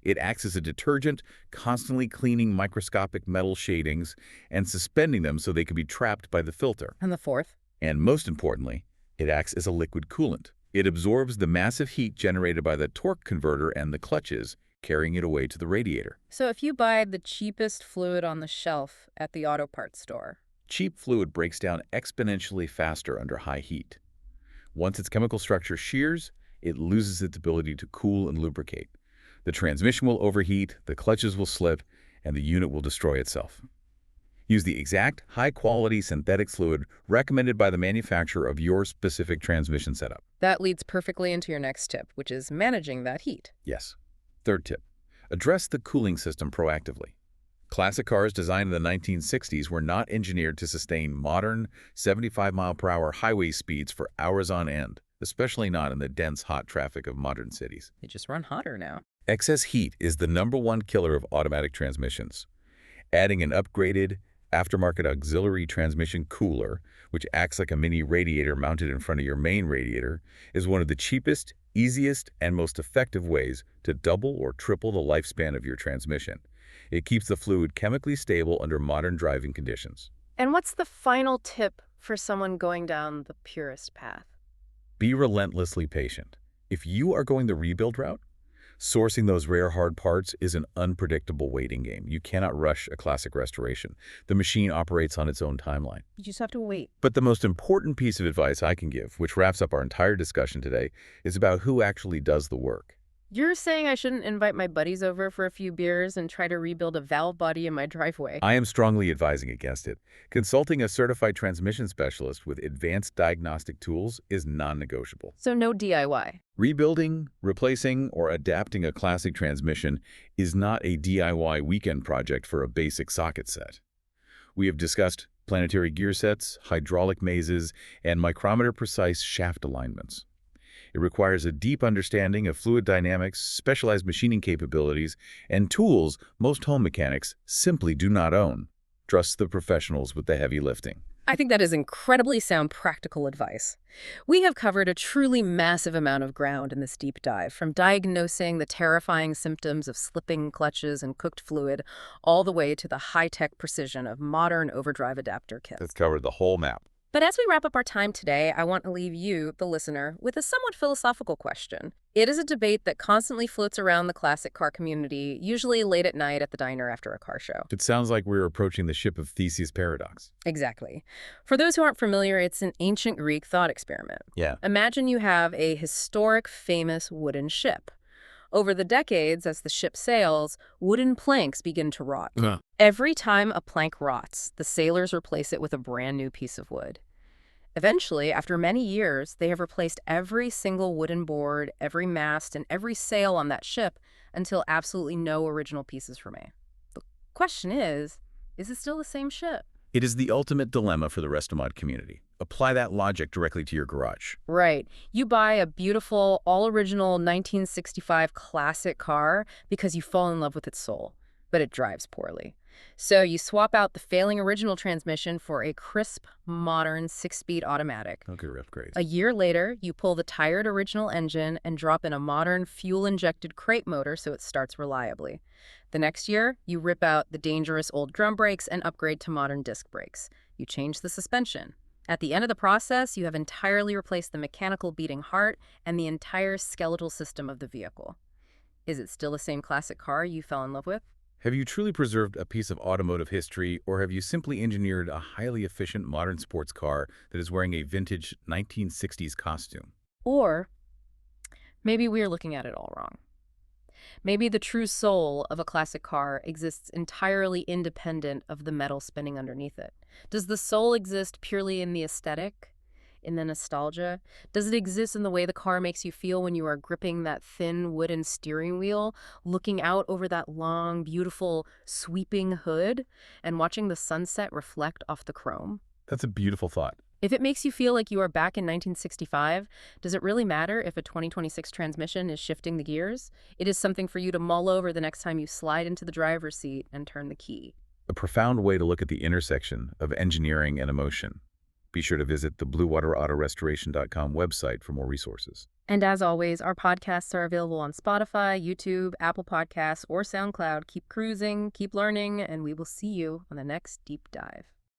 It acts as a detergent, constantly cleaning microscopic metal shadings and suspending them so they can be trapped by the filter. And the 4th? And most importantly, it acts as a liquid coolant. It absorbs the massive heat generated by the torque converter and the clutches, carrying it away to the radiator. So if you buy the cheapest fluid on the shelf at the auto parts store, cheap fluid breaks down exponentially faster under high heat. Once its chemical structure shears, it loses its ability to cool and lubricate. The transmission will overheat, the clutches will slip, and the unit will destroy itself. Use the exact, high-quality synthetic fluid recommended by the manufacturer of your specific transmission setup. That leads perfectly into your next tip, which is managing that heat. Yes. Third tip, address the cooling system proactively. Classic cars designed in the 1960s were not engineered to sustain modern 75-mile-per-hour highway speeds for hours on end, especially not in the dense, hot traffic of modern cities. They just run hotter now. Excess heat is the #1 killer of automatic transmissions. Adding an upgraded, aftermarket auxiliary transmission cooler, which acts like a mini radiator mounted in front of your main radiator, is one of the cheapest, easiest, and most effective ways to double or triple the lifespan of your transmission. It keeps the fluid chemically stable under modern driving conditions. And what's the final tip for someone going down the purest path? Be relentlessly patient. If you are going the rebuild route, sourcing those rare hard parts is an unpredictable waiting game. You cannot rush a classic restoration. The machine operates on its own timeline. You just have to wait. But the most important piece of advice I can give, which wraps up our entire discussion today, is about who actually does the work. You're saying I shouldn't invite my buddies over for a few beers and try to rebuild a valve body in my driveway? I am strongly advising against it. Consulting a certified transmission specialist with advanced diagnostic tools is non-negotiable. So no DIY. Rebuilding, replacing, or adapting a classic transmission is not a DIY weekend project for a basic socket set. We have discussed planetary gear sets, hydraulic mazes, and micrometer-precise shaft alignments. It requires a deep understanding of fluid dynamics, specialized machining capabilities, and tools most home mechanics simply do not own. Trust the professionals with the heavy lifting. I think that is incredibly sound practical advice. We have covered a truly massive amount of ground in this deep dive, from diagnosing the terrifying symptoms of slipping clutches and cooked fluid, all the way to the high-tech precision of modern overdrive adapter kits. That's covered the whole map. But as we wrap up our time today, I want to leave you, the listener, with a somewhat philosophical question. It is a debate that constantly floats around the classic car community, usually late at night at the diner after a car show. It sounds like we're approaching the ship of Theseus' paradox. Exactly. For those who aren't familiar, it's an ancient Greek thought experiment. Yeah. Imagine you have a historic, famous wooden ship. Over the decades, as the ship sails, wooden planks begin to rot. Every time a plank rots, the sailors replace it with a brand new piece of wood. Eventually, after many years, they have replaced every single wooden board, every mast, and every sail on that ship until absolutely no original pieces remain. The question is it still the same ship? It is the ultimate dilemma for the Restomod community. Apply that logic directly to your garage. Right. You buy a beautiful, all-original 1965 classic car because you fall in love with its soul, but it drives poorly. So you swap out the failing original transmission for a crisp, modern 6-speed automatic. Okay, rough grades. A year later, you pull the tired original engine and drop in a modern fuel-injected crate motor so it starts reliably. The next year, you rip out the dangerous old drum brakes and upgrade to modern disc brakes. You change the suspension. At the end of the process, you have entirely replaced the mechanical beating heart and the entire skeletal system of the vehicle. Is it still the same classic car you fell in love with? Have you truly preserved a piece of automotive history, or have you simply engineered a highly efficient modern sports car that is wearing a vintage 1960s costume? Or maybe we are looking at it all wrong. Maybe the true soul of a classic car exists entirely independent of the metal spinning underneath it. Does the soul exist purely in the aesthetic, in the nostalgia? Does it exist in the way the car makes you feel when you are gripping that thin wooden steering wheel, looking out over that long, beautiful, sweeping hood, and watching the sunset reflect off the chrome? That's a beautiful thought. If it makes you feel like you are back in 1965, does it really matter if a 2026 transmission is shifting the gears? It is something for you to mull over the next time you slide into the driver's seat and turn the key. A profound way to look at the intersection of engineering and emotion. Be sure to visit the BlueWaterAutoRestoration.com website for more resources. And as always, our podcasts are available on Spotify, YouTube, Apple Podcasts, or SoundCloud. Keep cruising, keep learning, and we will see you on the next deep dive.